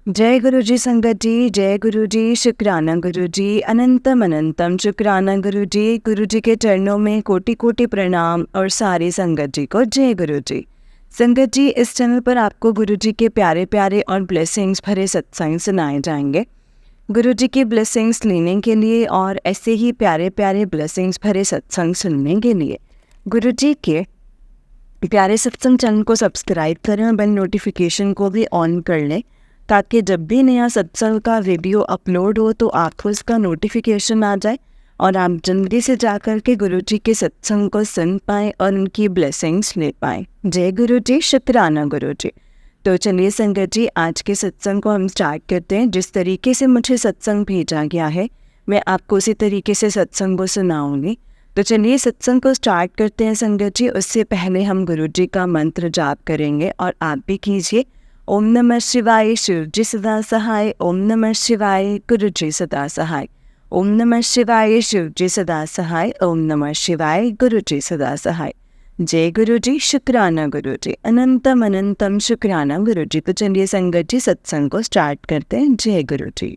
जय गुरु जी संगत जी, जय गुरु जी, शुक्राना गुरु जी, अनंतम अनंतम शुक्राना गुरु जी के चरणों में कोटि कोटि प्रणाम और सारी संगत जी को जय गुरु जी। संगत जी, इस चैनल पर आपको गुरु जी के प्यारे प्यारे और ब्लेसिंग्स भरे सत्संग सुनाए जाएंगे। गुरु जी की ब्लेसिंग्स लेने के लिए और ऐसे ही प्यारे प्यारे ब्लेसिंग्स भरे सत्संग सुनने के लिए गुरु जी के प्यारे सत्संग चैनल को सब्सक्राइब करें और बेल नोटिफिकेशन को भी ऑन कर लें, ताकि जब भी नया सत्संग का वीडियो अपलोड हो तो आपको इसका नोटिफिकेशन आ जाए और आप जल्दी से जाकर के गुरु जी के सत्संग को सुन पाएँ और उनकी ब्लेसिंग्स ले पाएँ। जय गुरु जी, शुक्राना गुरु जी। तो चलिए संगत जी, आज के सत्संग को हम स्टार्ट करते हैं। जिस तरीके से मुझे सत्संग भेजा गया है मैं आपको उसी तरीके से सत्संग को सुनाऊंगी। तो चलिए सत्संग को स्टार्ट करते हैं संगत जी। उससे पहले हम गुरु जी का मंत्र जाप करेंगे और आप भी कीजिए। ओम नमः शिवाय, शिव जी सदा सहाय। ओम नमः शिवाय, गुरु जी सदा सहाय। ओम नमः शिवाय, शिव जी सदा सहाय। ओम नमः शिवाय, गुरु जी सदा सहाय। जय गुरु जी, शुक्राना गुरु जी, अनंतम अनंतम शुक्राना गुरु जी। तो चलिए संगत जी सत्संग को स्टार्ट करते हैं। जय गुरु जी।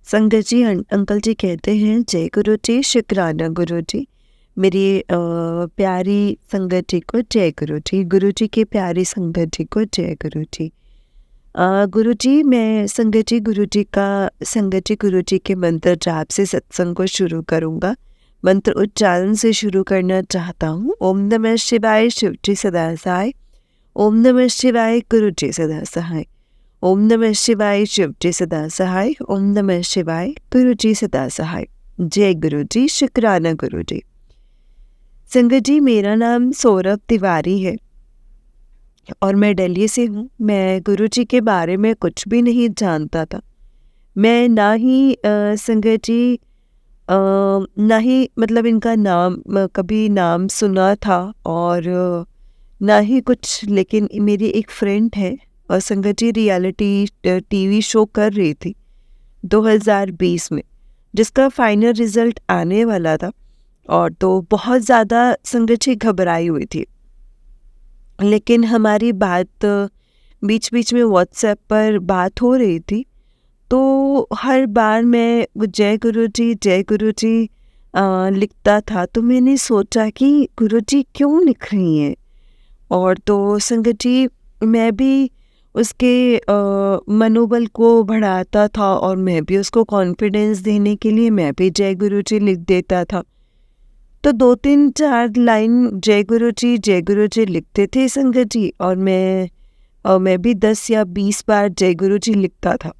संगत जी, अंकल जी कहते हैं जय गुरु जी, शुक्राना गुरु जी। मेरी प्यारी संगत जी को जय गुरु जी। गुरु जी की प्यारी संगत जी को जय गुरु जी। गुरु जी, मैं संगत जी गुरु जी के मंत्र जाप से सत्संग को शुरू करूँगा। मंत्र उच्चारण से शुरू करना चाहता हूँ। ओम नमः शिवाय, शिव जी सदा सहाय। ओम नमः शिवाय, गुरु जी सदा सहाय। ओम नमः शिवाय, शिव जी सदा सहाय। ओम नमः शिवाय, गुरु जी सदा सहाय। जय गुरु जी, शुक्राना गुरु जी। संगत जी, मेरा नाम सौरभ तिवारी है और मैं दिल्ली से हूँ। मैं गुरु जी के बारे में कुछ भी नहीं जानता था। मैं ना ही संगत जी ना ही मतलब इनका नाम कभी नाम सुना था और ना ही कुछ। लेकिन मेरी एक फ्रेंड है और संगत जी रियलिटी टीवी शो कर रही थी 2020 में, जिसका फाइनल रिजल्ट आने वाला था। और तो बहुत ज़्यादा संगत जी घबराई हुई थी। लेकिन हमारी बात बीच बीच में व्हाट्सएप पर बात हो रही थी, तो हर बार मैं वो जय गुरु जी लिखता था। तो मैंने सोचा कि गुरु जी क्यों लिख रही हैं। और तो संगत जी, मैं भी उसके मनोबल को बढ़ाता था और मैं भी उसको कॉन्फिडेंस देने के लिए मैं भी जय गुरु जी लिख देता था। तो 2-3-4 लाइन जय गुरु जी लिखते थे संगत जी, और मैं भी 10 या 20 बार जय गुरु जी लिखता था।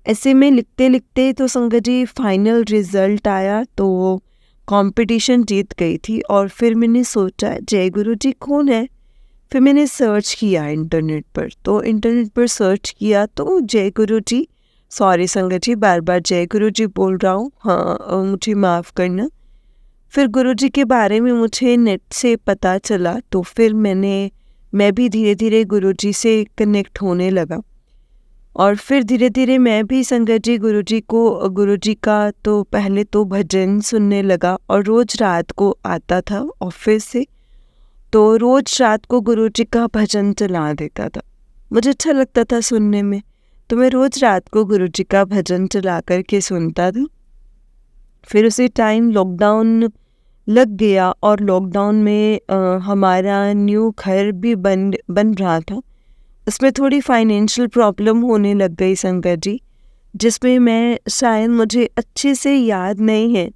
ऐसे में लिखते लिखते तो संगत जी फाइनल रिजल्ट आया तो कंपटीशन जीत गई थी। और फिर मैंने सोचा जय गुरु जी कौन है। फिर मैंने सर्च किया इंटरनेट पर, तो इंटरनेट पर सर्च किया तो जय गुरु जी, सॉरी संगत जी बार बार जय गुरु जी बोल रहा हूँ, हाँ मुझे माफ़ करना। फिर गुरु जी के बारे में मुझे नेट से पता चला, तो फिर मैं भी धीरे धीरे गुरु जी से कनेक्ट होने लगा। और फिर धीरे धीरे मैं भी संगत जी गुरु जी का तो पहले तो भजन सुनने लगा। और रोज़ रात को आता था ऑफिस से, तो रोज़ रात को गुरु जी का भजन चला देता था। मुझे अच्छा लगता था सुनने में, तो मैं रोज़ रात को गुरु जी का भजन चला कर के सुनता था। फिर उसी टाइम लॉकडाउन लग गया और लॉकडाउन में हमारा न्यू घर भी बन रहा था। उसमें थोड़ी फाइनेंशियल प्रॉब्लम होने लग गई संगत जी, जिसमें मैं शायद मुझे अच्छे से याद नहीं है।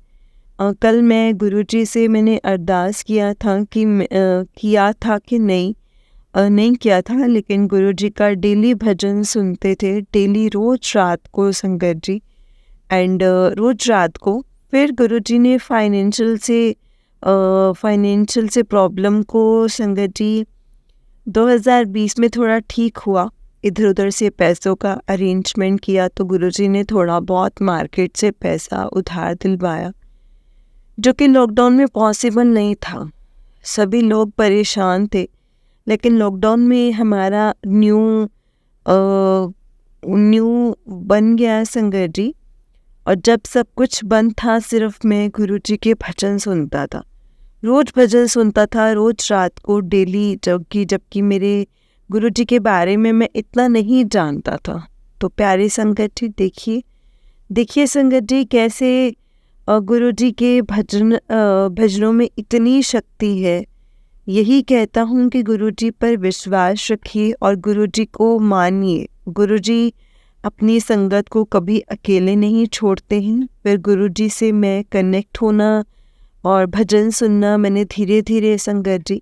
कल मैं गुरुजी से मैंने अरदास किया था कि नहीं किया था, लेकिन गुरुजी का डेली भजन सुनते थे, डेली रोज़ रात को संगत जी। एंड रोज़ रात को फिर गुरुजी ने फाइनेंशियल से प्रॉब्लम को संगत जी 2020 में थोड़ा ठीक हुआ। इधर उधर से पैसों का अरेंजमेंट किया तो गुरुजी ने थोड़ा बहुत मार्केट से पैसा उधार दिलवाया, जो कि लॉकडाउन में पॉसिबल नहीं था। सभी लोग परेशान थे, लेकिन लॉकडाउन में हमारा न्यू बन गया संगत जी। और जब सब कुछ बंद था, सिर्फ मैं गुरुजी के भजन सुनता था, रोज़ भजन सुनता था, रोज़ रात को डेली। जबकि मेरे गुरु जी के बारे में मैं इतना नहीं जानता था। तो प्यारी संगत जी, देखिए संगत जी, कैसे गुरु जी के भजनों में इतनी शक्ति है। यही कहता हूँ कि गुरु जी पर विश्वास रखिए और गुरु जी को मानिए। गुरु जी अपनी संगत को कभी अकेले नहीं छोड़ते हैं। फिर गुरु जी से मैं कनेक्ट होना और भजन सुनना मैंने धीरे धीरे संगत जी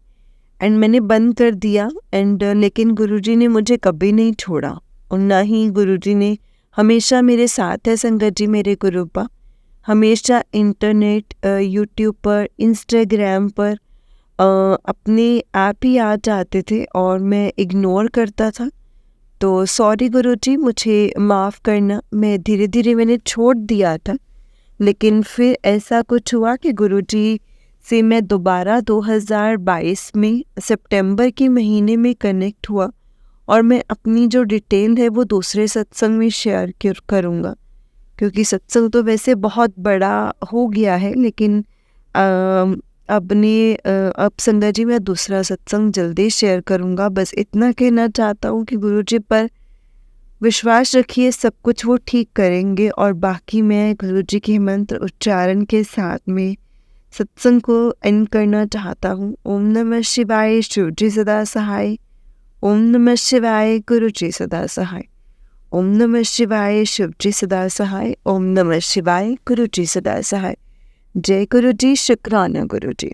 मैंने बंद कर दिया। लेकिन गुरुजी ने मुझे कभी नहीं छोड़ा और ना ही गुरुजी ने हमेशा मेरे साथ है संगत जी। मेरे गुरुपा हमेशा इंटरनेट, यूट्यूब पर, इंस्टाग्राम पर अपने आप ही आ जाते थे और मैं इग्नोर करता था। तो सॉरी गुरुजी, मुझे माफ़ करना। मैं धीरे धीरे मैंने छोड़ दिया था। लेकिन फिर ऐसा कुछ हुआ कि गुरुजी से मैं दोबारा 2022 में सितंबर के महीने में कनेक्ट हुआ और मैं अपनी जो डिटेल है वो दूसरे सत्संग में शेयर करूँगा, क्योंकि सत्संग तो वैसे बहुत बड़ा हो गया है। लेकिन अब संगत जी मैं दूसरा सत्संग जल्दी शेयर करूँगा। बस इतना कहना चाहता हूँ कि गुरुजी पर विश्वास रखिए, सब कुछ वो ठीक करेंगे। और बाकी मैं गुरुजी के मंत्र उच्चारण के साथ में सत्संग को एंड करना चाहता हूँ। ओम नमः शिवाय, शिव जी सदा सहाय। ओम नमः शिवाय, गुरु जी सदा सहाय। ओम नमः शिवाय, शिव जी सदा सहाय। ओम नमः शिवाय, गुरु जी सदा सहाय। जय गुरु जी, शुक्राना गुरु जी।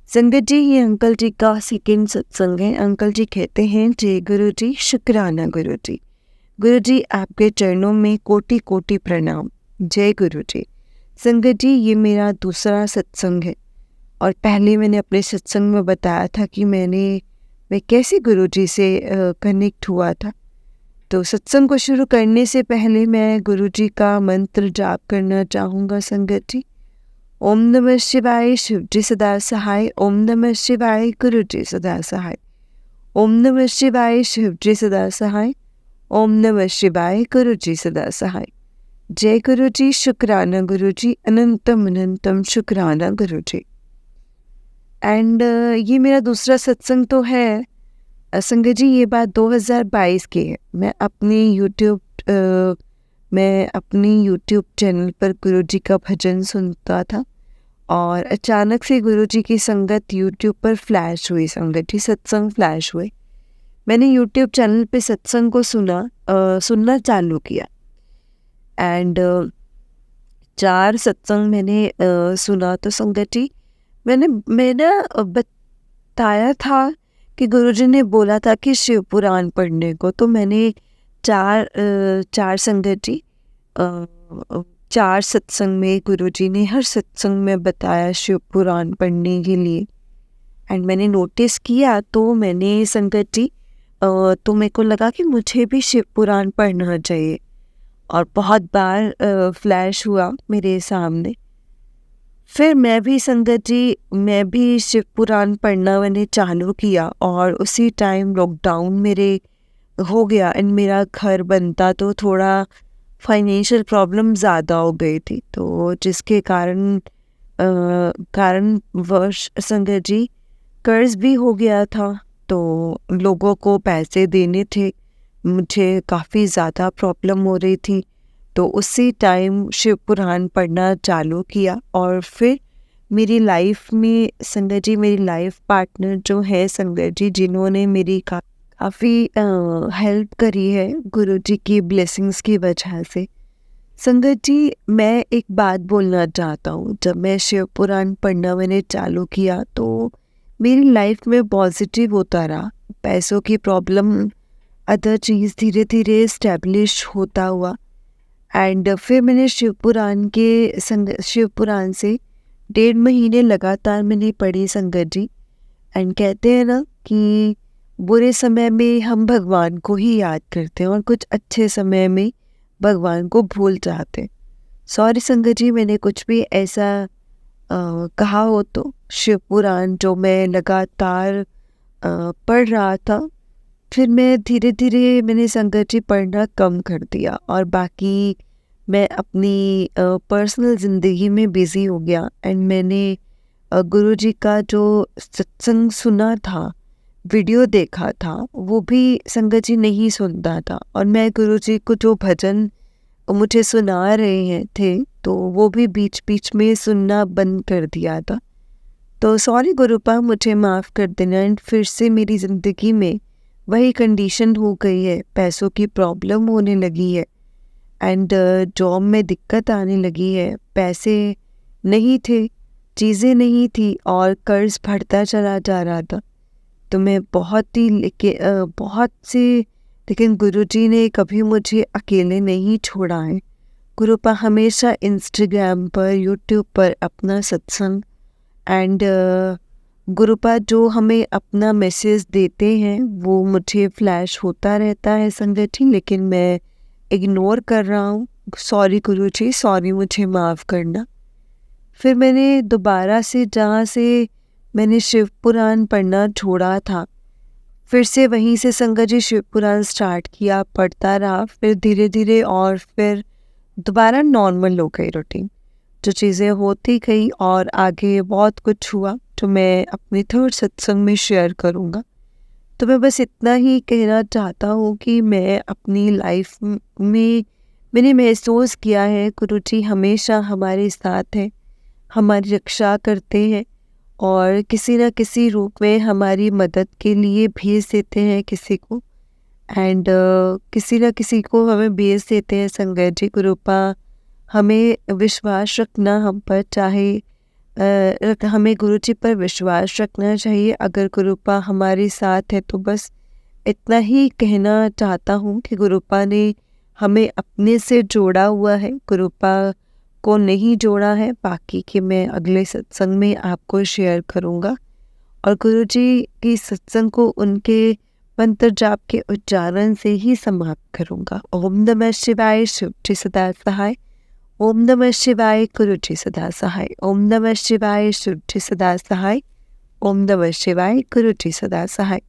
संगत जी, ये अंकल जी का सेकेंड सत्संग है। अंकल जी कहते हैं, जय गुरु जी, शुक्राना गुरु जी। गुरु जी आपके चरणों में कोटि कोटि प्रणाम। जय गुरु जी। संगत जी, ये मेरा दूसरा सत्संग है और पहले मैंने अपने सत्संग में बताया था कि मैं कैसे गुरु जी से कनेक्ट हुआ था। तो सत्संग को शुरू करने से पहले मैं गुरु जी का मंत्र जाप करना चाहूँगा संगत जी। ओम नमः शिवाय, शिव जी सदा सहाय। ओम नमः शिवाय, गुरु जी सदा सहाय। ओम नमः शिवाय, शिव जी सदा सहाय। ओम नमः शिवाय, गुरु जी सदा सहाय। जय गुरु जी, शुक्राना गुरु जी, अनंतम अनंतम शुक्राना गुरु जी। ये मेरा दूसरा सत्संग तो है संगत जी। ये बात 2022 की है। मैं अपनी यूट्यूब चैनल पर गुरु जी का भजन सुनता था और अचानक से गुरु जी की संगत यूट्यूब पर फ्लैश हुई। संगत जी, सत्संग फ्लैश हुए। मैंने यूट्यूब चैनल पे सत्संग को सुनना चालू किया। 4 सत्संग मैंने सुना। तो संगत जी, मैंने बताया था कि गुरुजी ने बोला था कि शिव पुराण पढ़ने को। तो मैंने चार संगत जी 4 सत्संग में गुरुजी ने हर सत्संग में बताया शिव पुराण पढ़ने के लिए। मैंने नोटिस किया तो मैंने संगत जी तो मेरे को लगा कि मुझे भी शिव पुराण पढ़ना चाहिए और बहुत बार फ्लैश हुआ मेरे सामने। फिर मैं भी शिव पुराण पढ़ना मैंने चालू किया और उसी टाइम लॉकडाउन मेरे हो गया एंड मेरा घर बनता तो थोड़ा फाइनेंशियल प्रॉब्लम ज़्यादा हो गई थी। तो जिसके कारणवश संगत जी कर्ज भी हो गया था। तो लोगों को पैसे देने थे, मुझे काफ़ी ज़्यादा प्रॉब्लम हो रही थी। तो उसी टाइम शिव पुराण पढ़ना चालू किया और फिर मेरी लाइफ में संगत जी, मेरी लाइफ पार्टनर जो है संगत जी, जिन्होंने मेरी काफ़ी हेल्प करी है गुरु जी की ब्लेसिंग्स की वजह से। संगत जी, मैं एक बात बोलना चाहता हूँ। जब मैं शिव पुराण पढ़ना मैंने चालू किया तो मेरी लाइफ में पॉजिटिव होता रहा। पैसों की प्रॉब्लम, अदर चीज़ धीरे धीरे इस्टेब्लिश होता हुआ। फिर मैंने शिव पुराण से 1.5 महीने लगातार मैंने पढ़ी संगत जी। कहते हैं ना कि बुरे समय में हम भगवान को ही याद करते हैं और कुछ अच्छे समय में भगवान को भूल जाते हैं। सॉरी संगत जी, मैंने कुछ भी ऐसा कहा हो तो। शिव पुराण जो मैं लगातार पढ़ रहा था, फिर मैं धीरे धीरे मैंने संगत जी पढ़ना कम कर दिया और बाकी मैं अपनी पर्सनल ज़िंदगी में बिज़ी हो गया। मैंने गुरु जी का जो सत्संग सुना था वीडियो देखा था वो भी संगत जी नहीं सुनता था, और मैं गुरुजी को जो भजन मुझे सुना रहे हैं थे तो वो भी बीच बीच में सुनना बंद कर दिया था। तो सॉरी गुरुपा, मुझे माफ़ कर देना। एंड फिर से मेरी ज़िंदगी में वही कंडीशन हो गई है, पैसों की प्रॉब्लम होने लगी है एंड जॉब में दिक्कत आने लगी है। पैसे नहीं थे, चीज़ें नहीं थी और कर्ज बढ़ता चला जा रहा था। तो मैं बहुत से, लेकिन गुरुजी ने कभी मुझे अकेले नहीं छोड़ा है। गुरुपा हमेशा इंस्टाग्राम पर, यूट्यूब पर अपना सत्संग एंड गुरुपा जो हमें अपना मैसेज देते हैं वो मुझे फ्लैश होता रहता है संगत जी, लेकिन मैं इग्नोर कर रहा हूँ। सॉरी गुरुजी, सॉरी, मुझे माफ़ करना। फिर मैंने दोबारा से जहाँ से मैंने शिव पुराण पढ़ना छोड़ा था, फिर से वहीं से संगत जी शिव पुराण स्टार्ट किया, पढ़ता रहा। फिर धीरे धीरे और फिर दोबारा नॉर्मल हो गई रूटीन, जो चीज़ें होती गई और आगे बहुत कुछ हुआ जो मैं अपने थर्ड सत्संग में शेयर करूँगा। तो मैं बस इतना ही कहना चाहता हूँ कि मैं अपनी लाइफ में मैंने महसूस किया है गुरुजी हमेशा हमारे साथ हैं, हमारी रक्षा करते हैं और किसी न किसी रूप में हमारी मदद के लिए भेज देते हैं किसी को। एंड किसी न किसी को हमें भेज देते हैं संगत जी। गुरुपा हमें विश्वास रखना हम पर, चाहे हमें गुरुजी पर विश्वास रखना चाहिए। अगर गुरुपा हमारे साथ है तो बस इतना ही कहना चाहता हूँ कि गुरुपा ने हमें अपने से जोड़ा हुआ है, गुरुपा को नहीं जोड़ा है। बाकी कि मैं अगले सत्संग में आपको शेयर करूँगा और गुरुजी की सत्संग को उनके मंत्र जाप के उच्चारण से ही समाप्त करूँगा। ओम नमः शिवाय, शिव जी सदा सहाय। ओम नमः शिवाय, गुरुजी सदा सहाय। ओम नमः शिवाय, शिव जी सदा सहाय। ओम नमः शिवाय, गुरुजी सदा सहाय।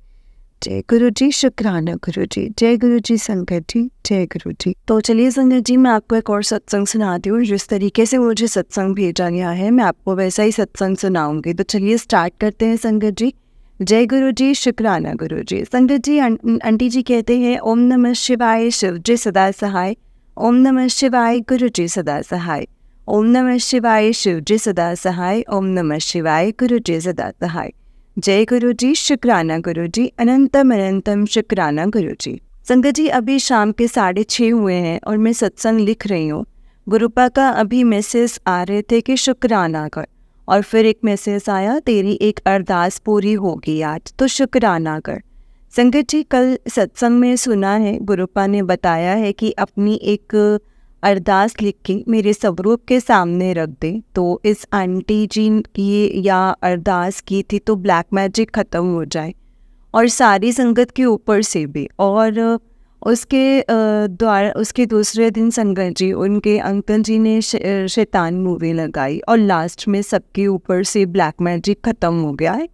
जय गुरुजी, शुक्राना गुरुजी। जय गुरुजी संगत जी, जय गुरुजी। तो चलिए संगत जी, मैं आपको एक और सत्संग सुनाती हूँ। जिस तरीके से मुझे सत्संग भेजा गया है मैं आपको वैसा ही सत्संग सुनाऊंगी। तो चलिए स्टार्ट करते हैं संगत जी। जय गुरुजी, शुक्राना गुरुजी। संगत जी, आंटी जी कहते हैं ओम नमः शिवाय, शिव जी सदा सहाय। ओम नमः शिवाय, गुरुजी सदा सहाय। ओम नमः शिवाय, शिव जी सदा सहाय। ओम नमः शिवाय, गुरुजी सदा सहाय। जय गुरुजी, शुक्राना गुरुजी। अनंतम अनंतम शुक्राना गुरुजी। संगत जी, अभी शाम के 6:30 हुए हैं और मैं सत्संग लिख रही हूँ। गुरुपा का अभी मैसेज आ रहे थे कि शुक्राना कर, और फिर एक मैसेज आया तेरी एक अरदास पूरी होगी आज, तो शुक्राना कर। संगत जी, कल सत्संग में सुना है गुरुपा ने बताया है कि अपनी एक अरदास लिख के मेरे स्वरूप के सामने रख दे। तो इस आंटी जी की या अरदास की थी तो ब्लैक मैजिक ख़त्म हो जाए और सारी संगत के ऊपर से भी। और उसके द्वारा उसके दूसरे दिन संगत जी, उनके अंकल जी ने शैतान मूवी लगाई और लास्ट में सबके ऊपर से ब्लैक मैजिक ख़त्म हो गया है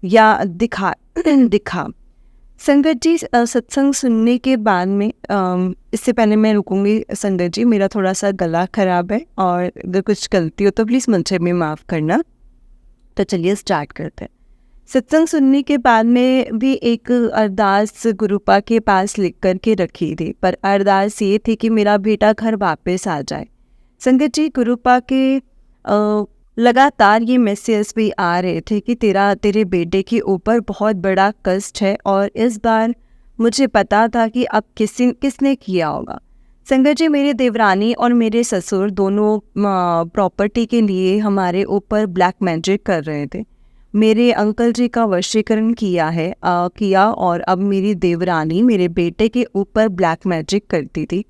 या दिखा। संगत जी, सत्संग सुनने के बाद में इससे पहले मैं रुकूंगी संगत जी, मेरा थोड़ा सा गला ख़राब है और अगर कुछ गलती हो तो प्लीज़ मुझे भी माफ़ करना। तो चलिए स्टार्ट करते हैं। सत्संग सुनने के बाद में भी एक अरदास गुरुपा के पास लिख कर के रखी थी, पर अरदास ये थी कि मेरा बेटा घर वापस आ जाए। संगत जी, गुरुपा के लगातार ये मैसेज भी आ रहे थे कि तेरे बेटे के ऊपर बहुत बड़ा कष्ट है, और इस बार मुझे पता था कि अब किसने किया होगा। संगत जी, मेरे देवरानी और मेरे ससुर दोनों प्रॉपर्टी के लिए हमारे ऊपर ब्लैक मैजिक कर रहे थे। मेरे अंकल जी का वशीकरण किया और अब मेरी देवरानी मेरे बेटे के ऊपर ब्लैक मैजिक करती थी।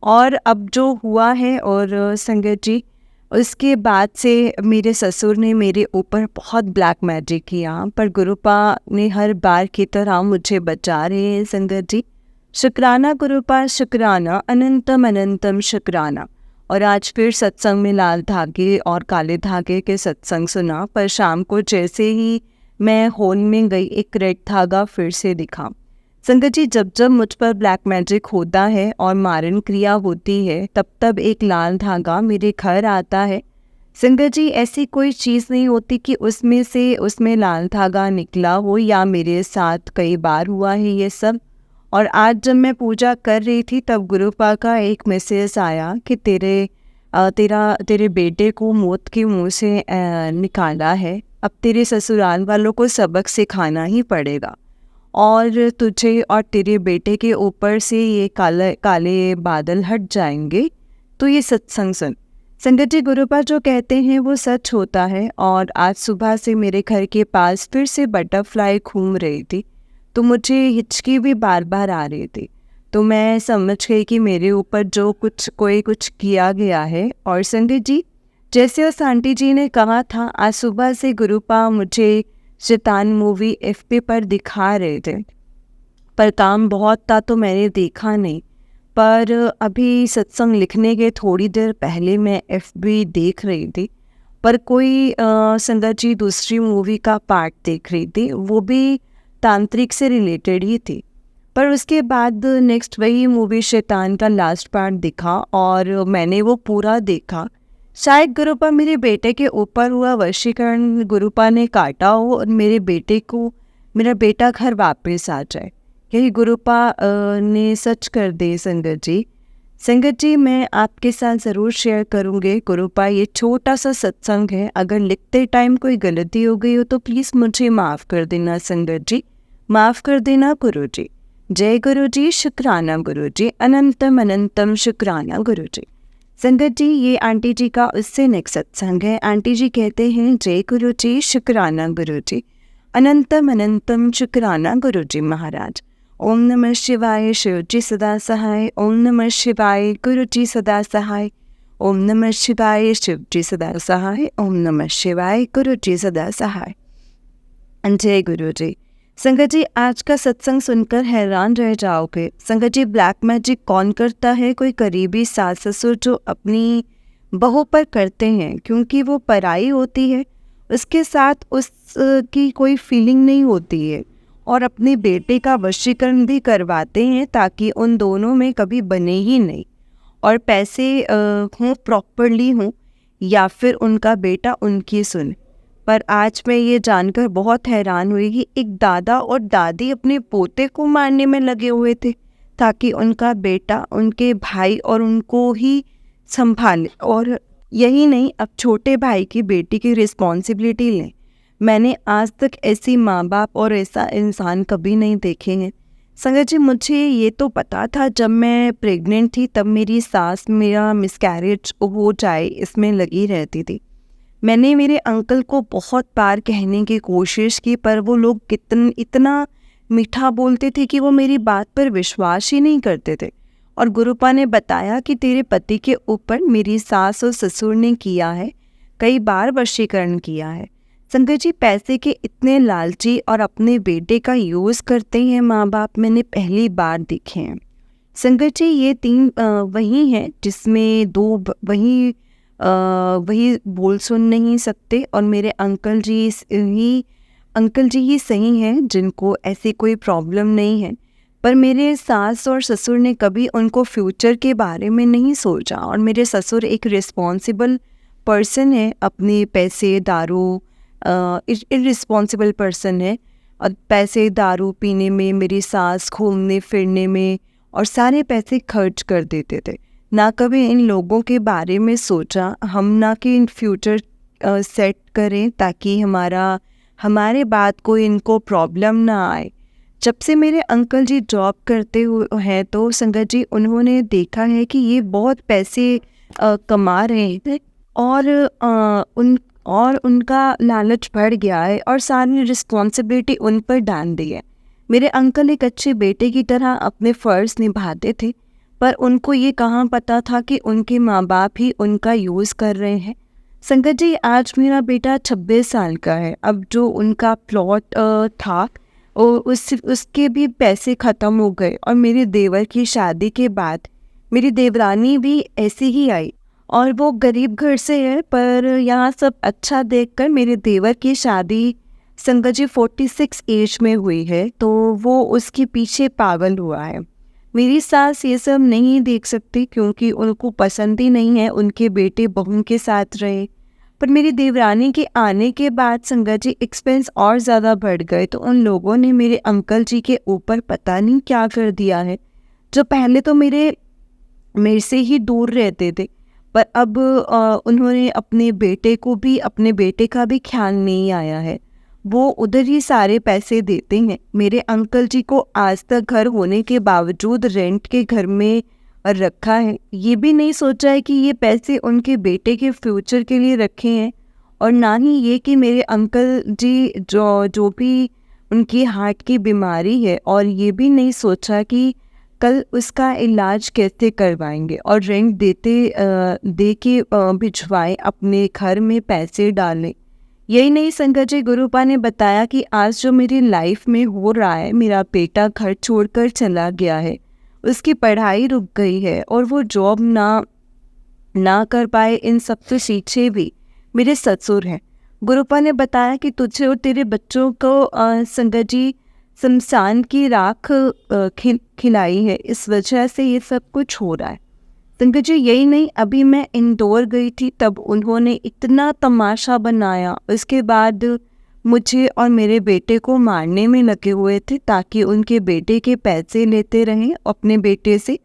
और अब जो हुआ है, और संगत जी, उसके बाद से मेरे ससुर ने मेरे ऊपर बहुत ब्लैक मैजिक किया, पर गुरुपा ने हर बार की तरह मुझे बचा रहे हैं संगत जी। शुक्राना गुरुपा, शुक्राना, अनंतम अनंतम शुक्राना। और आज फिर सत्संग में लाल धागे और काले धागे के सत्संग सुना, पर शाम को जैसे ही मैं हॉल में गई एक रेड धागा फिर से दिखा। संगत जी, जब जब मुझ पर ब्लैक मैजिक होता है और मारण क्रिया होती है, तब तब एक लाल धागा मेरे घर आता है। संगत जी, ऐसी कोई चीज़ नहीं होती कि उसमें लाल धागा निकला हो, या मेरे साथ कई बार हुआ है ये सब। और आज जब मैं पूजा कर रही थी तब गुरुपा का एक मैसेज आया कि तेरे बेटे को मौत के मुंह से निकाला है, अब तेरे ससुराल वालों को सबक सिखाना ही पड़ेगा, और तुझे और तेरे बेटे के ऊपर से ये काले काले बादल हट जाएंगे। तो ये सत्संग सुन। संगत जी, गुरुपा जो कहते हैं वो सच होता है। और आज सुबह से मेरे घर के पास फिर से बटरफ्लाई घूम रही थी, तो मुझे हिचकी भी बार बार आ रही थी। तो मैं समझ गई कि मेरे ऊपर जो कुछ किया गया है। और संगत जी, जैसे उस आंटी जी ने कहा था, आज सुबह से गुरुपा मुझे शैतान मूवी एफपी पर दिखा रहे थे, पर काम बहुत था तो मैंने देखा नहीं। पर अभी सत्संग लिखने के थोड़ी देर पहले मैं एफबी देख रही थी, पर कोई संगत जी दूसरी मूवी का पार्ट देख रही थी, वो भी तांत्रिक से रिलेटेड ही थी। पर उसके बाद नेक्स्ट वही मूवी शैतान का लास्ट पार्ट दिखा और मैंने वो पूरा देखा। शायद गुरुपा मेरे बेटे के ऊपर हुआ वशीकरण गुरुपा ने काटा हो और मेरा बेटा घर वापस आ जाए। यही गुरुपा ने सच कर दे संगत जी। संगत जी, मैं आपके साथ ज़रूर शेयर करूँगी गुरुपा, ये छोटा सा सत्संग है। अगर लिखते टाइम कोई गलती हो गई हो तो प्लीज़ मुझे माफ़ कर देना संगत जी, माफ़ कर देना गुरु जी। जय गुरु जी, शुक्राना गुरु जी, अनंतम अनंतम शुक्राना गुरु जी। संगत जी, ये आंटी जी का उससे नेक्स्ट सत्संग है। आंटी जी कहते हैं, जय गुरु जी, शुक्राना गुरु जी, अनंतम अनंतम शुक्राना गुरु जी महाराज। ओम नमः शिवाय, शिव जी सदा सहाय। ओम नमः शिवाय, गुरु जी सदा सहाय। ओम नमः शिवाय, शिव जी सदा सहाय। ओम नमः शिवाय, गुरु जी सदा सहाय। जय गुरु जी। संगत जी, आज का सत्संग सुनकर हैरान रह जाओगे। संगत जी, ब्लैक मैजिक कौन करता है? कोई करीबी सास ससुर जो अपनी बहू पर करते हैं, क्योंकि वो पराई होती है, उसके साथ उसकी कोई फीलिंग नहीं होती है, और अपने बेटे का वशीकरण भी करवाते हैं ताकि उन दोनों में कभी बने ही नहीं, और पैसे हों प्रॉपरली हों, या फिर उनका बेटा उनकी सुने। पर आज मैं ये जानकर बहुत हैरान हुई कि एक दादा और दादी अपने पोते को मारने में लगे हुए थे ताकि उनका बेटा उनके भाई और उनको ही संभाले, और यही नहीं, अब छोटे भाई की बेटी की रिस्पॉन्सिबिलिटी लें। मैंने आज तक ऐसी माँ बाप और ऐसा इंसान कभी नहीं देखे हैं। संगत जी, मुझे ये तो पता था जब मैं प्रेग्नेंट थी तब मेरी सास मेरा मिसकैरेज हो जाए इसमें लगी रहती थी। मैंने मेरे अंकल को बहुत बार कहने की कोशिश की, पर वो लोग इतना मीठा बोलते थे कि वो मेरी बात पर विश्वास ही नहीं करते थे। और गुरुपा ने बताया कि तेरे पति के ऊपर मेरी सास और ससुर ने किया है, कई बार वशीकरण किया है। संगत जी, पैसे के इतने लालची और अपने बेटे का यूज़ करते हैं माँ बाप, मैंने पहली बार देखे हैं। संगत जी, ये 3 वही हैं जिसमें 2 वही बोल सुन नहीं सकते, और मेरे अंकल जी ही सही हैं जिनको ऐसी कोई प्रॉब्लम नहीं है। पर मेरे सास और ससुर ने कभी उनको फ्यूचर के बारे में नहीं सोचा, और मेरे ससुर एक रिस्पॉन्सिबल पर्सन है, अपने पैसे दारू इर्रिस्पॉन्सिबल पर्सन है, और पैसे दारू पीने में, मेरी सास घूमने फिरने में, और सारे पैसे खर्च कर देते थे। ना कभी इन लोगों के बारे में सोचा हम, ना कि इन फ्यूचर सेट करें ताकि हमारे बाद कोई इनको प्रॉब्लम ना आए। जब से मेरे अंकल जी जॉब करते हुए हैं तो संगत जी, उन्होंने देखा है कि ये बहुत पैसे कमा रहे हैं, और उनका लालच बढ़ गया है, और सारी रिस्पॉन्सिबिलिटी उन पर डाल दी है। मेरे अंकल एक अच्छे बेटे की तरह अपने फ़र्ज़ निभाते थे, पर उनको ये कहाँ पता था कि उनके माँ बाप ही उनका यूज़ कर रहे हैं। संगत जी, आज मेरा बेटा 26 साल का है। अब जो उनका प्लॉट था उसके भी पैसे ख़त्म हो गए, और मेरे देवर की शादी के बाद मेरी देवरानी भी ऐसी ही आई, और वो गरीब घर से है, पर यहाँ सब अच्छा देखकर मेरे देवर की शादी संगत जी 46 एज में हुई है, तो वो उसके पीछे पागल हुआ है। मेरी सास ये सब नहीं देख सकती क्योंकि उनको पसंद ही नहीं है उनके बेटे बहू के साथ रहे। पर मेरी देवरानी के आने के बाद संगत जी एक्सपेंस और ज़्यादा बढ़ गए, तो उन लोगों ने मेरे अंकल जी के ऊपर पता नहीं क्या कर दिया है। जो पहले तो मेरे से ही दूर रहते थे, पर अब उन्होंने अपने बेटे का भी ख्याल नहीं आया है। वो उधर ही सारे पैसे देते हैं। मेरे अंकल जी को आज तक घर होने के बावजूद रेंट के घर में रखा है। ये भी नहीं सोचा है कि ये पैसे उनके बेटे के फ्यूचर के लिए रखे हैं, और ना ही ये कि मेरे अंकल जी जो भी उनकी हार्ट की बीमारी है, और ये भी नहीं सोचा कि कल उसका इलाज कैसे करवाएंगे, और रेंट दे के भिजवाएं, अपने घर में पैसे डालें। यही नहीं संगत जी, गुरुपा ने बताया कि आज जो मेरी लाइफ में हो रहा है, मेरा बेटा घर छोड़कर चला गया है, उसकी पढ़ाई रुक गई है, और वो जॉब ना कर पाए। इन सब से पीछे भी मेरे ससुर हैं। गुरुपा ने बताया कि तुझे और तेरे बच्चों को संगत जी शमशान की राख खिलाई है, इस वजह से ये सब कुछ हो रहा है। संगत जी यही नहीं, अभी मैं इंदौर गई थी, तब उन्होंने इतना तमाशा बनाया। उसके बाद मुझे और मेरे बेटे को मारने में लगे हुए थे, ताकि उनके बेटे के पैसे लेते रहें अपने बेटे से,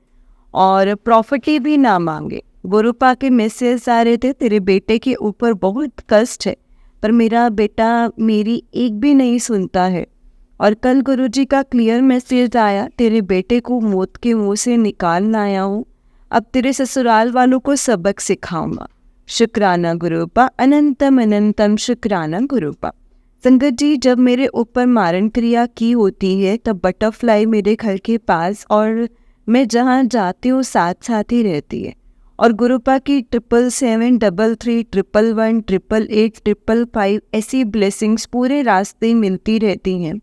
और प्रॉपर्टी भी ना मांगे। गुरुपा के मैसेज आ रहे थे, तेरे बेटे के ऊपर बहुत कष्ट है, पर मेरा बेटा मेरी एक भी नहीं सुनता है। और कल गुरुजी का क्लियर मैसेज आया, तेरे बेटे को मौत के मुंह से निकाल लाया हूँ, अब तेरे ससुराल वालों को सबक सिखाऊंगा। शुक्राना गुरुपा, अनंतम अनंतम शुक्राना गुरुपा। संगत जी, जब मेरे ऊपर मारण क्रिया की होती है, तब बटरफ्लाई मेरे घर के पास, और मैं जहाँ जाती हूँ साथ साथ ही रहती है। और गुरुपा की 7773311118885 ऐसी ब्लेसिंग्स पूरे रास्ते मिलती रहती हैं।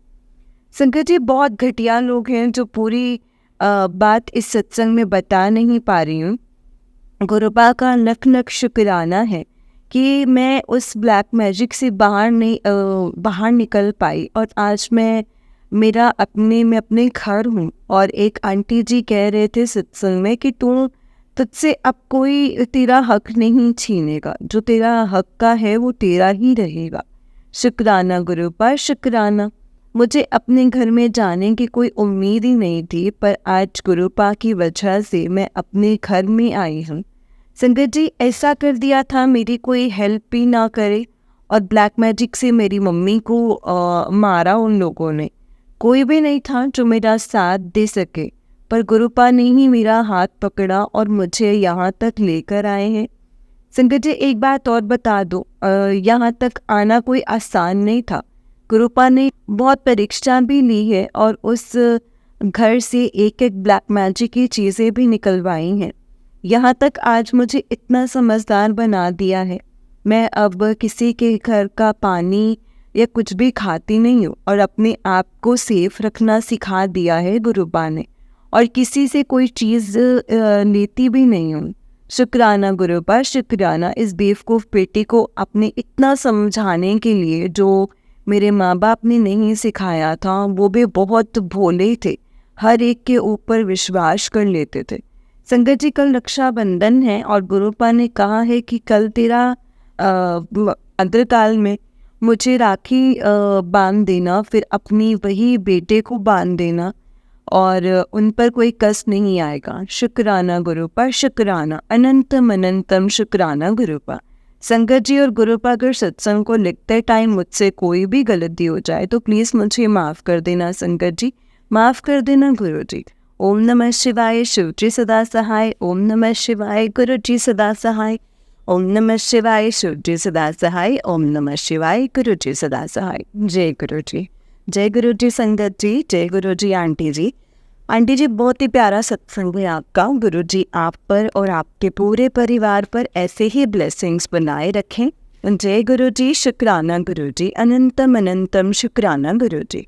संगत जी, बहुत घटिया लोग हैं जो पूरी बात इस सत्संग में बता नहीं पा रही हूँ। गुरुपा का लख लख शुक्राना है कि मैं उस ब्लैक मैजिक से बाहर निकल पाई, और आज मैं अपने घर हूँ। और एक आंटी जी कह रहे थे सत्संग में कि तुझसे अब कोई तेरा हक नहीं छीनेगा, जो तेरा हक का है वो तेरा ही रहेगा। शुक्राना गुरुपा, शुक्राना। मुझे अपने घर में जाने की कोई उम्मीद ही नहीं थी, पर आज गुरुपा की वजह से मैं अपने घर में आई हूँ। संगत जी, ऐसा कर दिया था मेरी कोई हेल्प भी ना करे, और ब्लैक मैजिक से मेरी मम्मी को मारा उन लोगों ने। कोई भी नहीं था जो मेरा साथ दे सके, पर गुरुपा ने ही मेरा हाथ पकड़ा और मुझे यहाँ तक लेकर आए हैं। संगत जी, एक बात और बता दो, यहाँ तक आना कोई आसान नहीं था। गुरुपा ने बहुत परीक्षा भी ली है, और उस घर से एक एक ब्लैक मैजिक की चीज़ें भी निकलवाई हैं। यहाँ तक आज मुझे इतना समझदार बना दिया है। मैं अब किसी के घर का पानी या कुछ भी खाती नहीं हूँ, और अपने आप को सेफ रखना सिखा दिया है गुरुपा ने, और किसी से कोई चीज़ लेती भी नहीं हूँ। शुक्राना गुरुपा, शुक्राना इस बेवकूफ़ बेटी को अपने इतना समझाने के लिए, जो मेरे माँ बाप ने नहीं सिखाया था। वो भी बहुत भोले थे, हर एक के ऊपर विश्वास कर लेते थे। संगत जी, कल रक्षाबंधन है, और गुरुपा ने कहा है कि कल तेरा अंतरकाल में मुझे राखी बांध देना, फिर अपनी वही बेटे को बांध देना, और उन पर कोई कष्ट नहीं आएगा। शुक्राना गुरुपा, शुक्राना, अनंतम अनंतम शुक्राना गुरुपा। संगत जी और गुरुपा, अगर सत्संग को लिखते टाइम मुझसे कोई भी गलती हो जाए तो प्लीज़ मुझे माफ़ कर देना संगत जी, माफ़ कर देना गुरु जी। ओम नमः शिवाय, शिव जी सदा सहाय। ओम नमः शिवाय, गुरु जी सदा सहाय। ओम नमः शिवाय, शिव जी सदा सहाय। ओम नमः शिवाय, गुरु जी सदा सहाय। जय गुरु जी, जय गुरु जी संगत जी, जय गुरु जी आंटी जी। आंटी जी, बहुत ही प्यारा सत्संग है आपका। गुरु जी आप पर और आपके पूरे परिवार पर ऐसे ही ब्लेसिंग्स बनाए रखें। जय गुरु जी, शुक्राना गुरु जी, अनंतम अनंतम शुक्राना गुरु जी।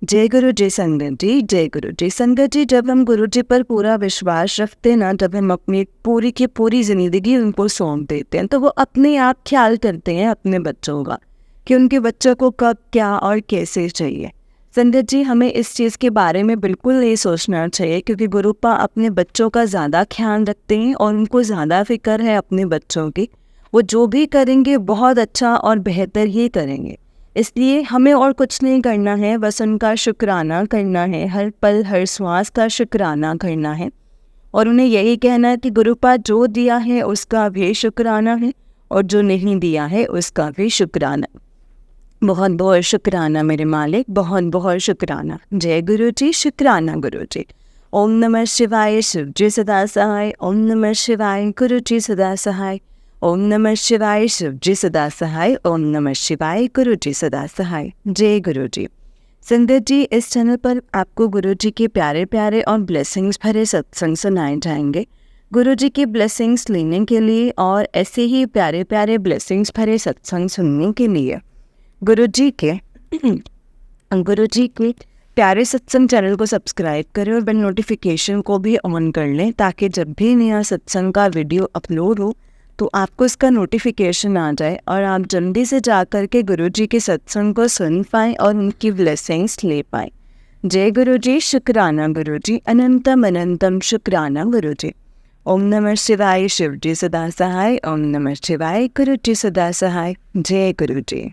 जय गुरु जी संगत जी, जय गुरु जी संगत जी। जब हम गुरु जी पर पूरा विश्वास रखते ना, जब हम अपनी पूरी की पूरी ज़िंदगी उनको सौंप देते हैं, तो वो अपने आप ख्याल करते हैं अपने बच्चों का, कि उनके बच्चों को कब क्या और कैसे चाहिए। संगत जी, हमें इस चीज़ के बारे में बिल्कुल नहीं सोचना चाहिए, क्योंकि गुरुपा अपने बच्चों का ज़्यादा ख्याल रखते हैं और उनको ज़्यादा फिक्र है अपने बच्चों की। वो जो भी करेंगे बहुत अच्छा और बेहतर ही करेंगे। इसलिए हमें और कुछ नहीं करना है, बस उनका शुक्राना करना है, हर पल हर श्वास का शुक्राना करना है और उन्हें यही कहना है कि गुरुपाद जो दिया है उसका भी शुक्राना है और जो नहीं दिया है उसका भी शुक्राना। बहुत बहुत शुक्राना मेरे मालिक, बहुत बहुत शुक्राना। जय गुरु जी, शुक्राना गुरु जी। ओम नमः शिवाय, शिव जी सदा सहाय। ओम नमः शिवाय, गुरु जी सदा सहाय। ओम नमः शिवाय, शिव जी सदा सहाय। ओम नमः शिवाय, गुरु जी सदा सहाय। जय गुरु जी। संगत जी, इस चैनल पर आपको गुरु जी के प्यारे प्यारे और ब्लेसिंग्स भरे सत्संग सुनाए जाएंगे। गुरु जी की ब्लेसिंग्स लेने के लिए और ऐसे ही प्यारे प्यारे ब्लेसिंग्स भरे सत्संग सुनने के लिए गुरु जी के प्यारे सत्संग चैनल को सब्सक्राइब करें और बेल नोटिफिकेशन को भी ऑन कर लें, ताकि जब भी नया सत्संग का वीडियो अपलोड हो तो आपको इसका नोटिफिकेशन आ जाए और आप जल्दी से जाकर के गुरु जी के सत्संग को सुन पाएँ और उनकी ब्लेसिंग्स ले पाएँ। जय गुरु जी, शुक्राना गुरु जी, अनंतम अनंतम शुक्राना गुरु जी। ओम नमः शिवाय, शिव जी सदा सहाय। ओम नमः शिवाय, गुरु जी सदा सहाय। जय गुरु जी।